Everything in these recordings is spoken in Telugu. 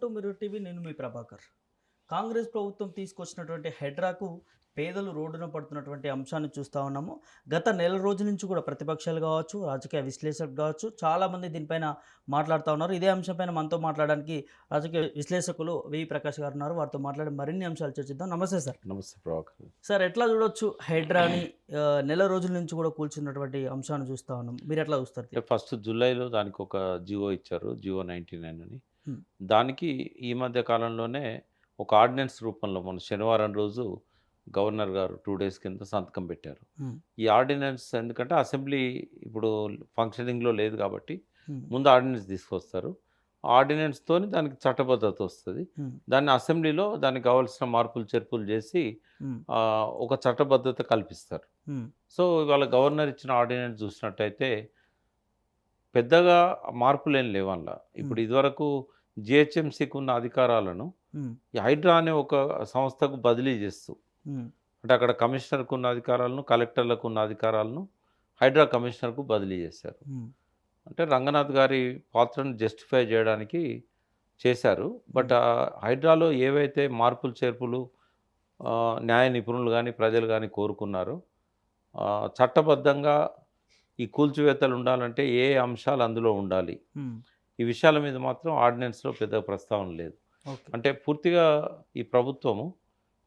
To mirror TV. నేను మీ ప్రభాకర్. కాంగ్రెస్ ప్రభుత్వం తీసుకొచ్చినటువంటి హెడ్రాకు పేదలు రోడ్డున పడుతున్నటువంటి అంశాన్ని చూస్తూ ఉన్నాము. గత నెల రోజుల నుంచి కూడా ప్రతిపక్షాలు కావచ్చు, రాజకీయ విశ్లేషకులు కావచ్చు, చాలామంది దీనిపైన మాట్లాడుతూ ఉన్నారు. ఇదే అంశంపైన మనతో మాట్లాడడానికి రాజకీయ విశ్లేషకులు వివి ప్రకాష్ గారు ఉన్నారు. వారితో మాట్లాడి మరిన్ని అంశాలు చర్చిద్దాం. నమస్తే సార్. నమస్తే ప్రభాకర్. సార్, ఎట్లా చూడొచ్చు హైడ్రాని నెల రోజుల నుంచి కూడా కూల్చున్నటువంటి అంశాన్ని చూస్తూ ఉన్నాం. మీరు ఎట్లా చూస్తారు దీన్ని? ఫస్ట్ జూలైలో దానికి ఒక జియో ఇచ్చారు, జియో 99 అని. హ్మ్. దానికి ఈ మధ్య కాలంలోనే ఒక ఆర్డినెన్స్ రూపంలో మొన్న శనివారం రోజు గవర్నర్ గారు 2 డేస్ కింద సంతకం పెట్టారు. హ్మ్. ఈ ఆర్డినెన్స్ ఎందుకంటే అసెంబ్లీ ఇప్పుడు ఫంక్షనింగ్‌లో లేదు కాబట్టి హ్మ్. ముందు ఆర్డినెన్స్ తీసుకొస్తారు. ఆర్డినెన్స్‌తోని దానికి చట్టబద్ధత వస్తది. హ్మ్. దాన్ని అసెంబ్లీలో దానికి కావాల్సిన మార్పులు, చేర్పులు చేసి హ్మ్. ఒక చట్టబద్ధత కల్పిస్తారు. హ్మ్. సో, ఇవాళ గవర్నర్ ఇచ్చిన ఆర్డినెన్స్ చూసినట్టయితే పెద్దగా మార్పులేం లేవు అందులో. ఇప్పుడు హ్మ్. ఇదివరకు జీహెచ్ఎంసీకి ఉన్న అధికారాలను హ్మ్. ఈ హైడ్రా అనే ఒక సంస్థకు బదిలీ చేస్తూ, హ్మ్. అంటే అక్కడ కమిషనర్‌కు ఉన్న అధికారాలను, కలెక్టర్‌లకు ఉన్న అధికారాలను హైడ్రా కమిషనర్‌కు బదిలీ చేశారు. హ్మ్. అంటే రంగనాథ్ గారి పాత్రను జస్టిఫై చేయడానికి చేశారు. బట్ హ్మ్. హైడ్రాలో ఏవైతే మార్పులు, చేర్పులు న్యాయ నిపుణులు గాని, ప్రజలు గాని కోరుకున్నారో చట్టబద్ధంగా ఈ కూల్చివేతలు ఉండాలంటే ఏ అంశాలు అందులో ఉండాలి? హ్మ్. ఈ విషయాల మీద మాత్రం ఆర్డినెన్స్‌లో పెద్దగా ప్రస్తావన లేదు. ఓకే. అంటే పూర్తిగా ఈ ప్రభుత్వము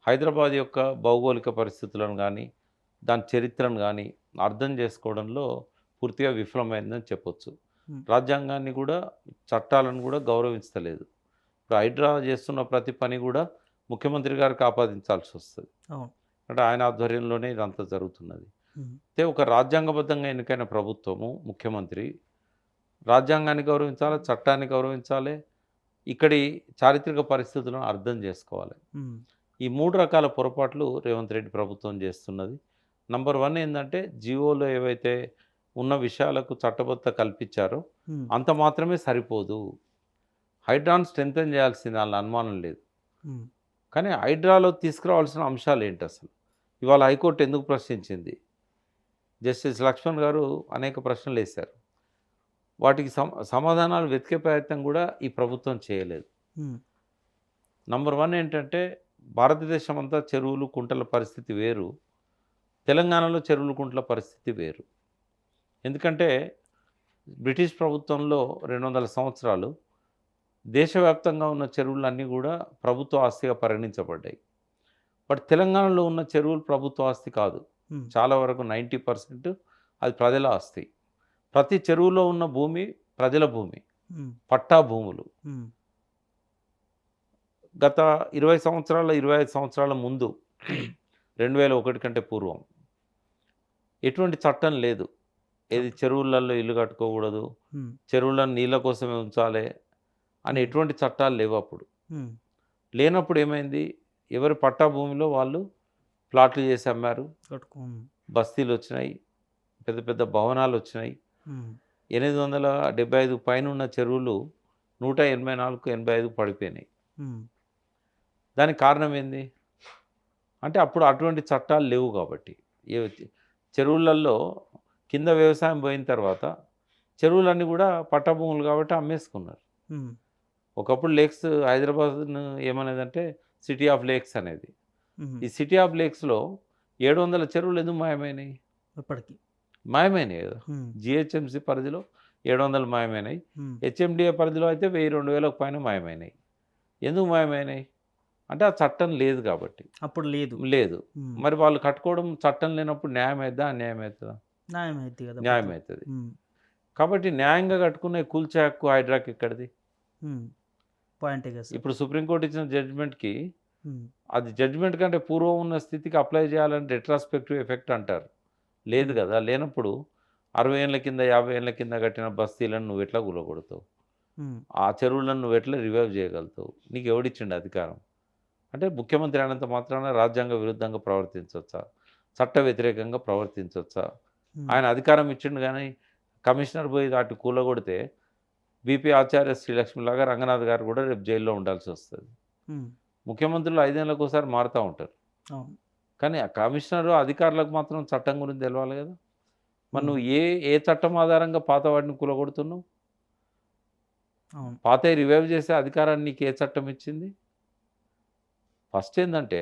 హైదరాబాద్ యొక్క భౌగోళిక పరిస్థితులను గానీ, దాని చరిత్రను గానీ అర్థం చేసుకోవడంలో పూర్తిగా విఫలమైందని చెప్పొచ్చు. హ్మ్. రాజ్యాంగాన్ని గూడా, చట్టాలను గూడా గౌరవించలేదు. ఇప్పుడు హైడ్రా చేస్తున్న ప్రతి పని గూడా ముఖ్యమంత్రి గారికి ఆపాదించాల్సొస్తది. అవును. అంటే ఆయన ఆధ్వర్యంలోనే ఇదంతా జరుగుతున్నది. హ్మ్. అయితే ఒక రాజ్యాంగబద్ధంగా ఎన్నికైన ప్రభుత్వము, ముఖ్యమంత్రి రాజ్యాంగాన్ని గౌరవించాలి, చట్టాన్ని గౌరవించాలి, ఇక్కడి చారిత్రక పరిస్థితులను అర్థం చేసుకోవాలి. హ్మ్. ఈ 3 రకాల పొరపాట్లు రేవంత్ రెడ్డి ప్రభుత్వం చేస్తున్నది. నంబర్ 1 ఏందంటే జీవోలో ఏవైతే ఉన్న విషయాలకు చట్టబద్ధత కల్పించారో హ్మ్. అంత మాత్రమే సరిపోదు. హైడ్రాను స్ట్రెంథెన్ చేయాల్సింది అందులో అనుమానం లేదు. హ్మ్. కానీ హైడ్రాలో తీసుకురావాల్సిన అంశాలేంటసలు? ఇవాళ హైకోర్టు ఎందుకు ప్రశ్నించింది? జస్టిస్ లక్ష్మణ్ గారు అనేక ప్రశ్నలేశారు. వాటికి సమాధానాలు వెతికే ప్రయత్నం కూడా ఈ ప్రభుత్వం చేయలేదు. హ్మ్. నంబర్ 1 ఏంటంటే భారతదేశం అంతా చెరువులు, కుంటల పరిస్థితి వేరు. తెలంగాణలో చెరువులు, కుంటల పరిస్థితి వేరు. ఎందుకంటే బ్రిటిష్ ప్రభుత్వంలో 200 సంవత్సరాలు దేశవ్యాప్తంగా ఉన్న చెరువులన్నీ కూడా ప్రభుత్వ ఆస్తిగా పరిగణించబడ్డాయి. బట్ తెలంగాణలో ఉన్న చెరువులు ప్రభుత్వ ఆస్తి కాదు. హ్మ్. చాలా వరకు 90% అది ప్రజల ఆస్తి. ప్రతి చెరువులో ఉన్న భూమి ప్రజల భూమి. హ్మ్. పట్టా భూములు. హ్మ్. గత 20 సంవత్సరాల, 25 సంవత్సరాల ముందు 2001 కంటే పూర్వం ఎటువంటి చట్టం లేదు. ఏది ఓకే. చెరువులలో ఇల్లు కట్టుకోకూడదు, హ్మ్. చెరువులను నీళ్ళ కోసమే ఉంచాలి అని హ్మ్. ఎటువంటి చట్టాలు లేవప్పుడు. హ్మ్. లేనప్పుడు ఏమైంది? ఎవరి పట్టా భూమిలో వాళ్ళు ప్లాట్లు చేసి అమ్మారు. హ్మ్. బస్తీలొచ్చినాయి. పెద్ద పెద్ద భవనాలొచ్చినాయి. హ్మ్. 875 పైనున్న చెరువులు 184, 85 పడిపోయినాయి. హ్మ్. దానికి కారణం ఏంది? అంటే అప్పుడు అటువంటి చట్టాలు లేవు కాబట్టి. ఏ చెరువులలో కింద వ్యవసాయం పోయిన తర్వాత చెరువులన్నీ గూడా పట్టా భూములు కాబట్టి అమ్మేసుకున్నారు. హ్మ్. ఒకప్పుడు లేక్స్ హైదరాబాద్‌ను ఏమనేదంటే సిటీ ఆఫ్ లేక్స్ అనేది. హుహు. ఈ సిటీ ఆఫ్ లేక్స్‌లో 700 చెరువులు ఎందుకు మాయమైనాయి? ఇప్పటికి. మాయమైనాయి గదా! హ్మ్. జీహెచ్ఎంసీ పరిధిలో 700 మాయమైనాయి. హ్మ్. హెచ్ఎండిఏ పరిధిలో అయితే 1000, 2000కు పైన మాయమైనాయి. ఎందుకు మాయమైనాయి? అంటే ఆ చట్టం లేదు కాబట్టి. అప్పుడు లేదు. లేదు. హ్మ్. మరి వాళ్ళు కట్టుకోవడం చట్టం లేనప్పుడు న్యాయమైద్దా? అన్యాయమైతదా? న్యాయమైద్ది గదా! అప్పట్లో. న్యాయమైతది. హ్మ్. కాబట్టి న్యాయంగా కట్టుకునే కూల్చే హక్కు హైడ్రాకి ఎక్కడిది? హ్మ్. పాయింటే గదా సార్. ఇప్పుడు సుప్రీంకోర్ట్ ఇచ్చిన జడ్జిమెంట్‌కి హ్మ్. అది జడ్జిమెంట్ కంటే పూర్వం ఉన్న స్థితికి అప్లై చేయాలని రెట్రాస్పెక్టివ్ ఎఫెక్ట్ అంటారు. లేదు హ్మ్. గదా! లేనప్పుడు 60 ఏళ్ల కింద, 50 ఏళ్ల కింద కట్టిన బస్తీలను నువ్వెట్లా కూలగొడతావు? హ్మ్. ఆ చెరువులను నువ్వెట్లా రివైవ్ చేయగలుగుతావు? నీకెవడిచ్చిండు అధికారం? అంటే ముఖ్యమంత్రి అయినంత మాత్రాన రాజ్యాంగ విరుద్ధంగా ప్రవర్తించొచ్చా? చట్ట వ్యతిరేకంగా ప్రవర్తించొచ్చా? హ్మ్. ఆయన అధికారం ఇచ్చిండు గానీ, కమిషనర్ పోయి ఆటిని కూలగొడితే, బీపీ ఆచార్య శ్రీలక్ష్మిలాగా రంగనాథ్ గారు గూడా రేపు జైల్‌లో ఉండాల్సొస్తది. హ్మ్. ముఖ్యమంత్రులు 5 ఏళ్లకోసారి మారుతా ఉంటారు. అవును. కానీ ఆ కమిషనరు, అధికారులకు మాత్రం చట్టం గురించి తెలవాలి గదా! మరి హ్మ్. నువ్వు ఏ చట్టం ఆధారంగా పాత వాటిని కూలగొడుతున్నావు? అవును. పాతవి రివైవ్ చేసే అధికారాన్ని నీకు ఏ చట్టం ఇచ్చింది? ఫస్ట్ ఏందంటే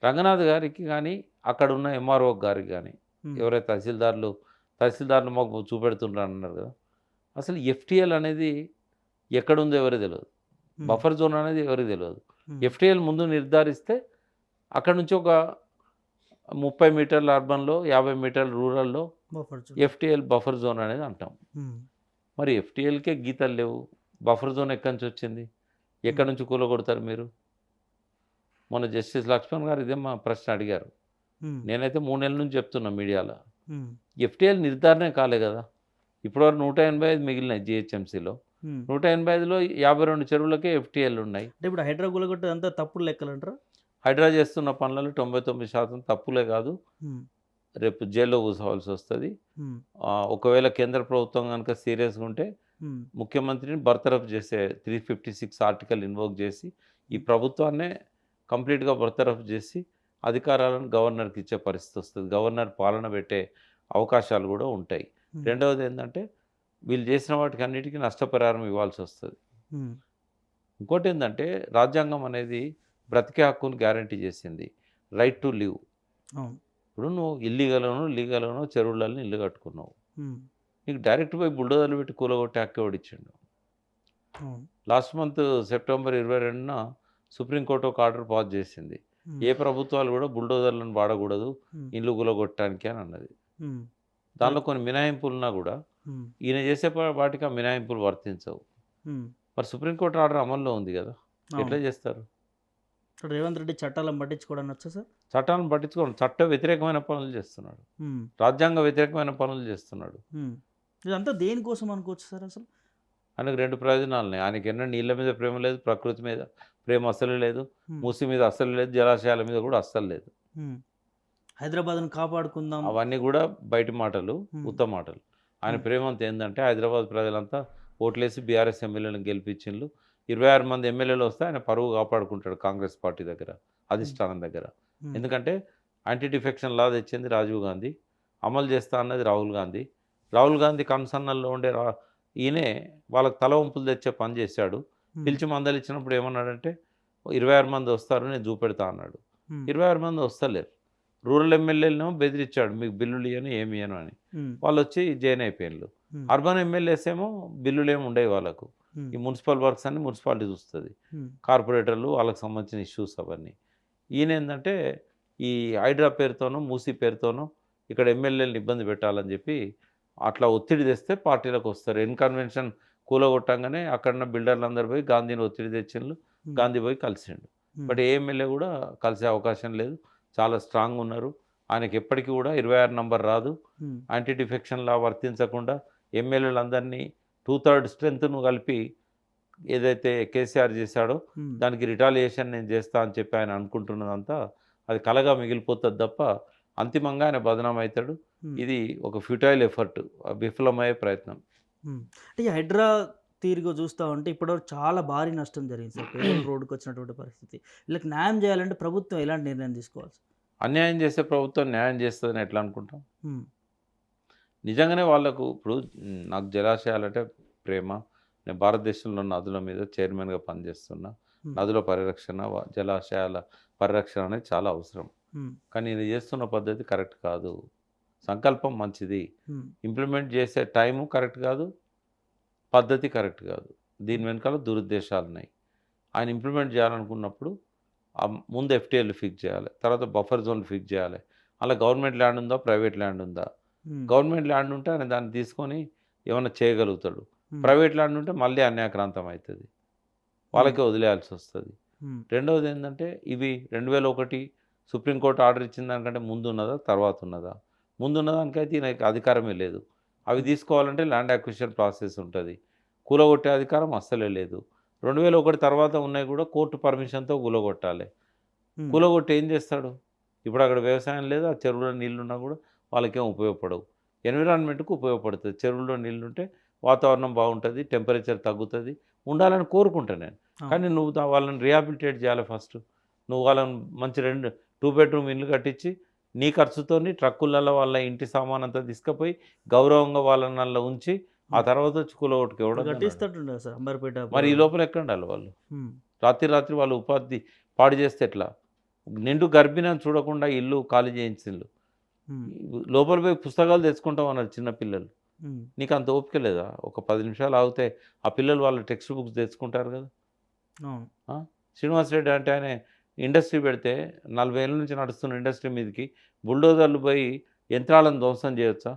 రంగనాథ్ గారికి గానీ, అక్కడున్న ఎంఆర్ఓ గారికి గానీ, హ్మ్. ఎవరైతే తహసీల్దార్లు మాకు చూపెడుతుండ్రన్నారు గదా! అసలు ఎఫ్‌టీఎల్ అనేది ఎక్కడుందో ఎవరికీ తెలవదు. హ్మ్. బఫర్ జోన్ అనేది ఎవరికీ తెలవదు. హ్మ్. ఎఫ్‌టీఎల్ ముందు నిర్ధారిస్తే అక్కడి నుంచి ఒక 30 మీటర్ల అర్బన్‌లో, 50 మీటర్ల రూరల్‌లో buffer zone. FTL buffer zone అనేది అంటాం. హ్మ్. మరి ఎఫ్‌టీఎల్‌కే గీతలు లేవు. బఫర్ జోన్ ఎక్కడి నుంచి వచ్చింది? హ్మ్. ఎక్కడి నుంచి కూలగొడతారు మీరు? మొన్న జస్టిస్ లక్ష్మణ్ గారు ఇదే మా ప్రశ్న అడిగారు. హ్మ్. నేనైతే 3 నెలల నుంచి చెప్తున్నా మీడియాలో. హ్మ్. ఎఫ్‌టీఎల్ నిర్ధారణే కాలే గదా! ఇప్పటివరకు 185 మిగిలినాయి జీహెచ్ఎంసీలో. హ్మ్. 185లో 52 చెరువులకే ఎఫ్‌టీఎల్ ఉన్నాయి. అంటే ఇప్పుడు హైడ్రా కూలగొట్టేదంతా తప్పుడు లెక్కలంటారా? హైడ్రా చేస్తున్న పనులలో 99% తప్పులే గాదు. హ్మ్. రేపు జైల్లో కూసోవాల్సొస్తది. హ్మ్. ఒకవేళ కేంద్ర ప్రభుత్వం గనుక సీరియస్‌గా ఉంటే హ్మ్. ముఖ్యమంత్రిని బర్తరఫ్ చేసే 356 ఆర్టికల్ ఇన్వోక్ చేసి, ఈ హ్మ్. ప్రభుత్వాన్నే కంప్లీట్‌గా బర్తరఫ్ చేసి, అధికారాలను గవర్నర్‌కి ఇచ్చే పరిస్థితి వస్తది. గవర్నర్ పాలన పెట్టే అవకాశాలు గూడా ఉంటాయి. హ్మ్. రెండవదేందంటే, వీళ్ళు చేసిన వాటికన్నిటికి నష్టపరిహారం ఇవ్వాల్సొస్తది. హ్మ్. ఇంకోటేందంటే, రాజ్యాంగం అనేది బ్రతికే హక్కును గ్యారంటీ చేసింది. Right to live. అవును. ఇప్పుడు నువ్వు ఇల్లీగల్‌గానో, లీగల్‌గానో చెరువులలో ఇల్లు కట్టుకున్నావు. హ్మ్. నీకు డైరెక్ట్ పోయి బుల్డోజర్లు పెట్టి కూలగొట్టే హక్కు ఎవడిచ్చిండు? అవును. లాస్ట్ మంత్ సెప్టెంబర్ 22న సుప్రీంకోర్టు ఒక ఆర్డర్ పాస్ చేసింది. హ్మ్. ఏ ప్రభుత్వాలు కూడా బుల్డోజర్లను వాడకూడదు హ్మ్. ఇల్లు కూలగొట్టడానికి అని అన్నది. హ్మ్. దానిలో రైట్. కొన్ని మినహాయింపులున్నా కూడా హ్మ్. ఈయన చేసే వాటికి ఆ మినహాయింపులు వర్తించవు. హ్మ్. మరి సుప్రీంకోర్టు ఆర్డర్ అమల్లో ఉంది కదా! ఎట్లా అవును. చేస్తారు? ఇప్పుడు రేవంత్ రెడ్డి చట్టాలను పట్టించుకోవడనొచ్చా సార్? చట్టాలను పట్టించుకోండి. చట్ట వ్యతిరేకమైన పనులు చేస్తున్నాడు. హ్మ్. రాజ్యాంగ వ్యతిరేకమైన పనులు చేస్తున్నాడు. హ్మ్. ఇదంతా దేనికోసం అనుకోవచ్చు సార్ అసలు? ఆయనకు 2 ప్రయోజనాలున్నాయి. ఆయనకెన్నో నీళ్ళ మీద ప్రేమ లేదు, ప్రకృతి మీద ప్రేమ అస్సలు లేదు, హ్మ్. మూసి మీద అస్సలు లేదు, జలాశయాల మీద కూడా అస్సలు లేదు. హ్మ్. హైదరాబాద్‌ని కాపాడుకుందాం. అవన్నీ గూడా బయటి మాటలు, హ్మ్. ఉత్త మాటలు. ఆయన హ్మ్. ప్రేమంతా ఏందంటే హైదరాబాద్ ప్రజలంతా ఓట్లేసి బీఆర్ఎస్ ఎమ్మెల్యేలను గెలిపించిండ్లు. 26 మంది ఎమ్మెల్యేలు వస్తే ఆయన పరువు కాపాడుకుంటాడు కాంగ్రెస్ పార్టీ దగ్గర, హ్మ్. అధిష్టానం దగ్గర. హ్మ్. ఎందుకంటే యాంటీ డిఫెక్షన్ లా తెచ్చింది రాజీవ్ గాంధీ. అమలు చేస్తా అన్నది రాహుల్ గాంధీ. రాహుల్ గాంధీ కనుసన్నల్లో ఉండే ఈయనే వాళ్ళకి తల వంపులు తెచ్చే పని చేశాడు. హ్మ్. పిలిచి మందలిచ్చినప్పుడు ఏమన్నాడంటే 26 మంది వస్తారు నేను చూపెడతా అన్నాడు. హ్మ్. 26 మంది వస్తలేరు. రూరల్ ఎమ్మెల్యేలనేమో బెదిరిచ్చాడు. మీకు బిల్లులియ్యను, ఏమియ్యను అని. హ్మ్. వాళ్ళొచ్చి జాయిన్ అయిపోయిండ్లు. హ్మ్. అర్బన్ ఎమ్మెల్యేస్ ఏమో బిల్లులేమి ఉండవు వాళ్ళకు. హ్మ్. ఈ మున్సిపల్ వర్క్స్ అన్నీ మున్సిపాలిటీ చూస్తది. హ్మ్. కార్పొరేటర్లు వాళ్ళకి సంబంధించిన ఇష్యూస్ అవన్నీ. ఈయనేందంటే ఈ హైడ్రా పేరుతోనో, మూసీ పేరుతోనో ఇక్కడ ఎమ్మెల్యేలని ఇబ్బంది పెట్టాలని చెప్పి అట్లా ఒత్తిడి తెస్తే పార్టీలకొస్తారు. కన్వెన్షన్ కూలగొట్టంగానే అక్కడున్న బిల్డర్లందరూ పోయి గాంధీని ఒత్తిడి తెచ్చిండ్లు. హ్మ్. గాంధీ పోయి కలిసిండు. హ్మ్. బట్ ఏ ఎమ్మెల్యే కూడా కలిసే అవకాశం లేదు. చాలా స్ట్రాంగున్నారు. ఆయనకి ఎప్పటికి కూడా 26 నంబర్ రాదు. హ్మ్. యాంటీ డిఫెక్షన్ లా వర్తించకుండా ఎమ్మెల్యేలందరినీ 2/3 స్ట్రెంగ్త్‌ను కలిపి ఏదైతే కేసీఆర్ చేశాడో హ్మ్. దానికి రిటాలియేషన్ నేను చేస్తా అని చెప్పి ఆయన అనుకుంటున్నదంతా అది కలగా మిగిలిపోతది తప్ప అంతిమంగా ఆయన బదనాం అయితాడు. హ్మ్. ఇది ఒక ఫ్యూటైల్ ఎఫర్ట్, విఫలమయ్యే ప్రయత్నం. హ్మ్. అంటే ఈ హైడ్రా తీరుగా చూస్తా ఉంటే ఇప్పటివరకు చాలా భారీ నష్టం జరిగింది సార్. పేదలు రోడ్డుకొచ్చినటువంటి పరిస్థితి. వీళ్ళకి న్యాయం చేయాలంటే ప్రభుత్వం ఎలాంటి నిర్ణయం తీసుకోవాలి సార్? అన్యాయం చేసే ప్రభుత్వం న్యాయం చేస్తదని ఎట్లా అనుకుంటాం? హ్మ్. నిజంగానే వాళ్ళకు ఇప్పుడు నాకు జలాశయాలంటే ప్రేమ. నేను భారతదేశంలో నదుల మీద చైర్మన్‌గా పనిచేస్తున్నా. హ్మ్. నదుల పరిరక్షణ, జలాశయాల పరిరక్షణ అనేది చాలా అవసరం. హ్మ్. కానీ ఈయన చేస్తున్న పద్ధతి కరెక్ట్ కాదు. సంకల్పం మంచిది. హ్మ్. ఇంప్లిమెంట్ చేసే టైము కరెక్ట్ కాదు. పద్ధతి కరెక్ట్ కాదు. దీని హ్మ్. వెనకాల దురుద్దేశాలున్నాయి. ఆయన ఇంప్లిమెంట్ చేయాలనుకున్నప్పుడు ముందు ఎఫ్‌టీఎల్‌లు ఫిక్స్ చేయాలి. తర్వాత బఫర్ జోన్‌లు ఫిక్స్ చేయాలి. అలా గవర్నమెంట్ ల్యాండ్ ఉందా? ప్రైవేట్ ల్యాండ్ ఉందా? హ్మ్. గవర్నమెంట్ ల్యాండ్ ఉంటే ఆయన దాన్ని తీసుకొని ఏమన్నా చేయగలుగుతాడు. హ్మ్. ప్రైవేట్ ల్యాండ్ ఉంటే మళ్ళీ అన్యాక్రాంతం అయితది. హ్మ్. వాళ్ళకే వదిలేయాల్సొస్తది. హ్మ్. రెండవదేందంటే ఇవి 2001 సుప్రీంకోర్టు ఆర్డర్ ఇచ్చిన దానికంటే ముందున్నదా? తర్వాతున్నదా? ముందున్న దానికైతే ఈయనకి అధికారమే లేదు. అవి హ్మ్. తీసుకోవాలంటే ల్యాండ్ అక్విజిషన్ ప్రాసెస్ ఉంటది. కూలగొట్టే అధికారం అస్సలే లేదు. 2001 తర్వాత ఉన్నయి గూడా కోర్టు పర్మిషన్‌తో కూలగొట్టాలె. హ్మ్. కూలగొట్టి ఏం చేస్తాడు? ఇప్పుడు అక్కడ వ్యవసాయం లేదు. ఆ చెరువులో నీళ్లున్నా గూడా వాళ్ళకేం ఉపయోగపడవు. ఎన్విరాన్మెంట్‌కు ఉపయోగపడుతది. చెరువులో నీళ్లుంటే వాతావరణం బావుంటది. టెంపరేచర్ తగ్గుతది. ఉండాలని కోరుకుంటా నేను. అవును. కానీ నువ్వు వాళ్ళని రిహాబిలిటేట్ చేయాలి ఫస్ట్. నువ్వు వాళ్ళని మంచి 2 బెడ్‌రూమ్ ఇల్లు కట్టించి, నీ ఖర్చుతోని ట్రక్కులలో వాళ్ళ ఇంటి సామానంతా తీసుకపోయి, గౌరవంగా వాళ్ళని అందులో ఉంచి, ఆ తర్వాత వచ్చి కూలగొట్టుకు ఇప్పుడు ఎవడొద్దన్నాడు. కట్టిస్తట్టుండే సార్ అంబర్పేట మరి ఈ పొలాలు. లోపల ఎక్కడ ఉండాలి వాళ్ళు? ఉమ్, రాత్రి వాళ్ళు ఉపాధి పాడు చేస్తే ఎట్లా? నిండు గర్భిణిని చూడకుండా ఇల్లు ఖాళీ చేయించిండ్రు. ఉమ్, లోపల పోయి పుస్తకాలు తెచ్చుకుంటాం అన్నారు చిన్న పిల్లలు. ఉమ్, నీకు అంత ఓపిక లేదా? ఒక 10 నిమిషాలు ఆగితే ఆ పిల్లలు వాళ్ళ టెక్స్ట్ బుక్స్ తెచ్చుకుంటారు కదా! అవును. ఆ! శ్రీనివాస్ రెడ్డి అంటే ఆయన ఇండస్ట్రీ పెడితే 40 ఏళ్ల నుంచి నడుస్తున్న ఇండస్ట్రీ మీదకి బుల్డోజర్లు పోయి యంత్రాలను ధ్వంసం చేయొచ్చా?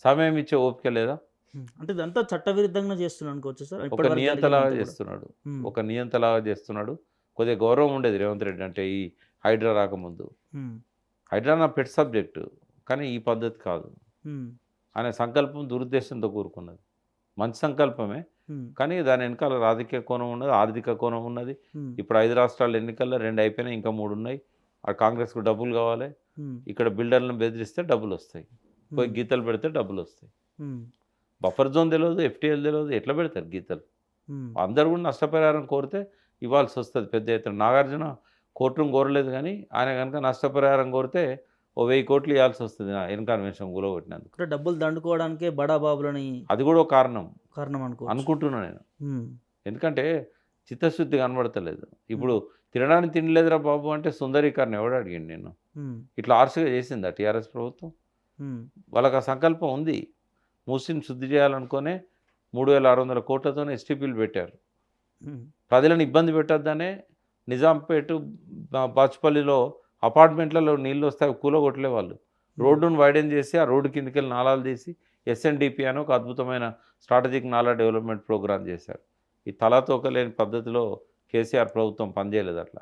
సమయం ఇచ్చే ఓపిక లేదా? అంటే ఇదంతా చట్టవిరుద్ధంగా చేస్తున్నాను అనుకోవచ్చు సార్ ఒక ఇప్పటివరకు నియంతలాగా జరిగిందంతా కూడా. చేస్తున్నాడు. ఉమ్, ఒక నియంతలాగా చేస్తున్నాడు. కొద్దిగా గౌరవం ఉండేది రేవంత్ రెడ్డి అంటే ఈ హైడ్రా రాకముందు. ఉమ్, హైడ్రా నా పెట్ సబ్జెక్టు. కానీ ఈ పద్ధతి కాదు. ఉమ్, ఆయన సంకల్పం దురుద్దేశంతో కూరుకున్నది. మంచి సంకల్పమే. ఉమ్, కానీ దాని వెనకాల రాజకీయ కోణం ఉన్నది, ఆర్థిక కోణం ఉన్నది. ఉమ్, ఇప్పుడు 5 రాష్ట్రాల ఎన్నికల్లో 2 అయిపోయినాయి. ఇంకా 3 ఉన్నాయి. ఆ కాంగ్రెస్‌కు డబ్బులు కావాలి. ఉమ్, ఇక్కడ బిల్డర్లను బెదిరిస్తే డబ్బులొస్తాయి. పోయి ఉమ్, గీతలు పెడితే డబ్బులొస్తాయి. ఉమ్, బఫర్ జోన్ తెలవదు, ఎఫ్టీఎల్ తెలవదు. ఎట్లా పెడతారు గీతలు? ఉమ్, అందరూ కూడా నష్టపరిహారం కోరితే ఇవ్వాల్సి వస్తుంది పెద్ద ఎత్తున. నాగార్జున కోర్టును కోరలేదు కానీ ఆయన కనుక నష్టపరిహారం కోరితే ఓ 1000 కోట్లు ఇవ్వాల్సి వస్తుంది ఇన్కన్వెన్షన్ కూలగొట్టినందుకు. అంటే డబ్బులు దండుకోవడానికే బడా బాబులని అది కూడా ఒక కారణం కారణం అనుకోవచ్చు. అనుకుంటున్నా నేను. ఉమ్, ఎందుకంటే చిత్తశుద్ధి కనబడతలేదు. ఇప్పుడు తినడానికి తిండి లేదురా బాబు అంటే సుందరీకరణ ఎవడు అడిగిండు నిన్ను? ఉమ్, ఇట్లా హార్ష్‌గా చేసిందా టీఆర్ఎస్ ప్రభుత్వం? ఉమ్, వాళ్ళకి ఆ సంకల్పం ఉంది. మూసీని శుద్ధి చేయాలనుకునే 3600 కోట్లతోనే ఎస్టీపీలు పెట్టారు. ఉమ్, ప్రజలను ఇబ్బంది పెట్టొద్దనే నిజాంపేట, బాచుపల్లిలో అపార్ట్మెంట్లలో నీళ్ళు వస్తే అవి కూలగొట్టలే వాళ్ళు. రోడ్డును వైడెన్ చేసి ఆ రోడ్డు కిందకెళ్ళి నాలాలు తీసి ఎస్ఎన్డిపి అని ఒక అద్భుతమైన స్ట్రాటజిక్ నాలా డెవలప్మెంట్ ప్రోగ్రామ్ చేశారు. ఈ తలాతోక లేని పద్ధతిలో కేసీఆర్ ప్రభుత్వం పనిచేయలేదు అట్లా.